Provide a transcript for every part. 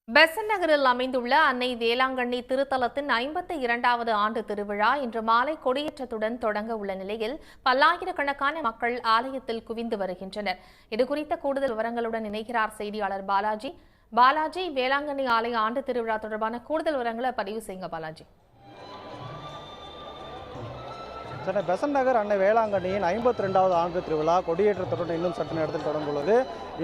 பெசன்ட் நகரில் அமைந்துள்ள அன்னை வேளாங்கண்ணி திருத்தலத்தின் 52வது ஆண்டு திருவிழா இன்று மாலை கொடியேற்றத்துடன் தொடங்க உள்ள நிலையில் பல்லாயிரக்கணக்கான மக்கள் ஆலயத்தில் குவிந்து வருகின்றனர். இதுகுறித்த கூடுதல் விவரங்களுடன் இணைகிறார் செய்தியாளர் பாலாஜி. பாலாஜி, வேளாங்கண்ணி ஆலய ஆண்டு திருவிழா தொடர்பான கூடுதல் விவரங்களை பதிவு செய்யுங்க பாலாஜி. சென்னை பெசன்ட் நகர் அன்னை வேளாங்கண்ணியின் 52வது ஆண்டு திருவிழா கொடியேற்றத்துடன் இன்னும் சற்று நேரத்தில் தொடங்குள்ளது.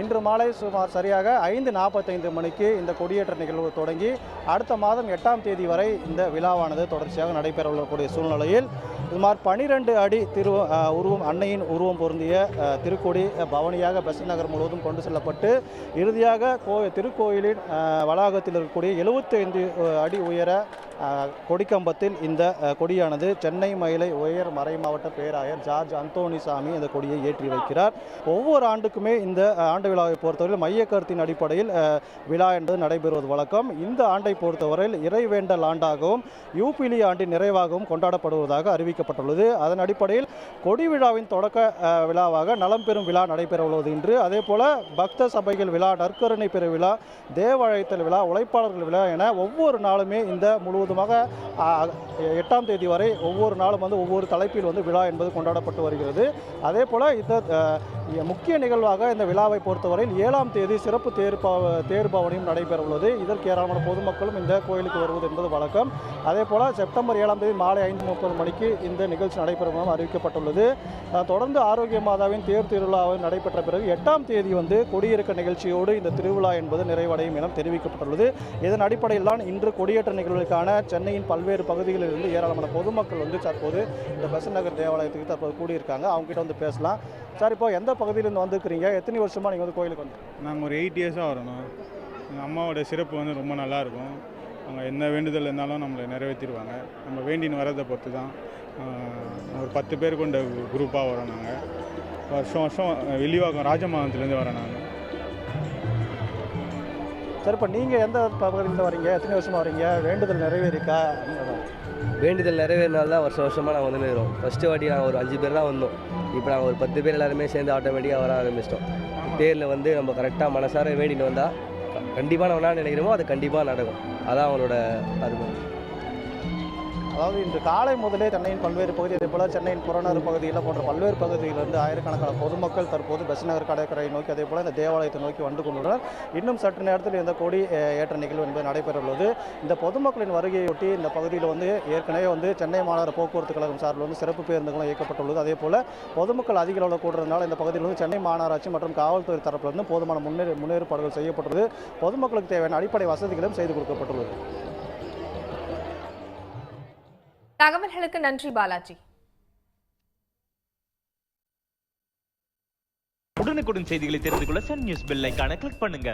இன்று மாலை சுமார் சரியாக 5:45 மணிக்கு இந்த கொடியேற்ற நிகழ்வு தொடங்கி அடுத்த மாதம் 8ஆம் தேதி வரை இந்த விழாவானது தொடர்ச்சியாக நடைபெறக்கூடிய சூழ்நிலையில் சுமார் 12 அடி உருவம் அன்னையின் உருவம் பொருந்திய திருக்கொடி பவனியாக பெசன்ட் நகர் முழுவதும் கொண்டு செல்லப்பட்டு இறுதியாக திருக்கோயிலின் வளாகத்தில் இருக்கக்கூடிய 75 அடி உயர கொடிக்கம்பத்தில் இந்த கொடியானது சென்னை மயிலை உயர் மறை மாவட்ட பேராயர் ஜார்ஜ் அந்தோணிசாமி இந்த கொடியை ஏற்றி வைக்கிறார். ஒவ்வொரு ஆண்டுக்குமே இந்த ஆண்டு விழாவை பொறுத்தவரையில் மைய கருத்தின் அடிப்படையில் விழா என்பது நடைபெறுவது வழக்கம். இந்த ஆண்டை பொறுத்தவரையில் இறைவேண்டல் ஆண்டாகவும் யூபிலி ஆண்டின் நிறைவாகவும் கொண்டாடப்படுவதாக அறிவிக்கப்பட்டுள்ளது. அதன் அடிப்படையில் கொடி விழாவின் தொடக்க விழாவாக நலம் பெறும் விழா நடைபெற உள்ளது இன்று. அதே போல பக்த சபைகள் விழா, நற்கருணை பெரு விழா, தேவழைத்தல் விழா, உழைப்பாளர்கள் விழா என ஒவ்வொரு நாளுமே இந்த முழுவதுமாக 8ஆம் தேதி வரை ஒவ்வொரு நாளும் ஒவ்வொரு தலைப்பில் விழா என்பது கொண்டாடப்பட்டு வருகிறது. அதே போல இந்த முக்கிய நிகழ்வாக இந்த விழாவை பொறுத்தவரையில் 7ஆம் தேதி சிறப்பு தேர் பவனியும் நடைபெற உள்ளது. இதற்கு ஏராளமான பொதுமக்களும் இந்த கோயிலுக்கு வருவது என்பது வழக்கம். அதே போல செப்டம்பர் 7ஆம் தேதி மாலை 5:30 மணிக்கு இந்த நிகழ்ச்சி நடைபெறும் அறிவிக்கப்பட்டுள்ளது. தொடர்ந்து ஆரோக்கிய மாதாவின் தேர் திருவிழாவை நடைபெற்ற பிறகு 8ஆம் தேதி கொடியிறக்க நிகழ்ச்சியோடு இந்த திருவிழா என்பது நிறைவடையும் என தெரிவிக்கப்பட்டுள்ளது. இதன் அடிப்படையில் தான் இன்று கொடியேற்ற நிகழ்வுக்கான சென்னையின் பல்வேறு பகுதிகளில் இருந்து ஏராளமான பொதுமக்கள் தற்போது இந்த பெசன்ட் நகர் தேவாலயத்துக்கு தற்போது கூடியிருக்காங்க. அவங்ககிட்ட பேசலாம். சார், இப்போ எந்த பகுதியிலேருந்து வந்துருக்கிறீங்க? எத்தனை வருஷமாக நீங்கள் கோயிலுக்கு நாங்கள் ஒரு 8 இயர்ஸாக வரணும். எங்கள் அம்மாவோட சிறப்பு ரொம்ப நல்லாயிருக்கும். அவங்க எந்த வேண்டுதல் இருந்தாலும் நம்மளை நிறைவேற்றிடுவாங்க. நம்ம வேண்டின்னு வரதை பொறுத்து தான். ஒரு 10 பேர் கொண்ட குரூப்பாக வரோம். நாங்கள் வருஷம் வெளிவாக்கம் ராஜமாதத்துலேருந்து வரோம். நாங்கள் சார், இப்போ நீங்கள் எந்த பகுதியிலேருந்து வரீங்க? எத்தனை வருஷமாக வரீங்க? வேண்டுதல் நிறைவேறிக்கா? வேண்டுதல் நிறைவேறினால தான் வருஷமாக நாங்கள் வந்துருக்கிறோம். ஃபஸ்ட்டு வாட்டி நாங்கள் ஒரு 5 பேர் தான் வந்தோம். இப்போ நாங்கள் ஒரு 10 பேர் எல்லாருமே சேர்ந்து ஆட்டோமேட்டிக்காக வர ஆரம்பிச்சிட்டோம். தேரில் நம்ம கரெக்டாக மனசார வேண்டின்னு வந்தால் கண்டிப்பாக நம்ம என்ன நினைக்கிறோமோ அது கண்டிப்பாக நடக்கும். அதான் அவங்களோட அருமை. அதாவது இன்று காலை முதலே சென்னையின் பல்வேறு பகுதி, அதே போல் சென்னையின் புறநகர் பகுதியில் போன்ற பல்வேறு பகுதியிலிருந்து ஆயிரக்கணக்கான பொதுமக்கள் தற்போது பெசன்ட் நகர் கடற்கரையை நோக்கி, அதே போல் இந்த தேவாலயத்தை நோக்கி வந்து கொண்டுள்ளனர். இன்னும் சற்று நேரத்தில் இந்த கொடி ஏற்ற நிகழ்வு என்பது நடைபெற உள்ளது. இந்த பொதுமக்களின் வருகையொட்டி இந்த பகுதியில் ஏற்கனவே சென்னை மாநகர போக்குவரத்து கழகம் சார்பில் சிறப்பு பேருந்துகளும் இயக்கப்பட்டுள்ளது. அதே போல் பொதுமக்கள் அதிக அளவில் கூடுறதுனால இந்த பகுதியில் சென்னை மாநகராட்சி மற்றும் காவல்துறை தரப்பிலிருந்து போதுமான முன்னேற்பாடுகள் செய்யப்பட்டுள்ளது. பொதுமக்களுக்கு தேவையான அடிப்படை வசதிகளும் செய்து கொடுக்கப்பட்டுள்ளது. தகவல்களுக்கு நன்றி பாலாஜி. உடனுக்குடன் செய்திகளை தெரிந்து கொள்ள சன் நியூஸ் பெல் ஐகானை கிளிக் பண்ணுங்க.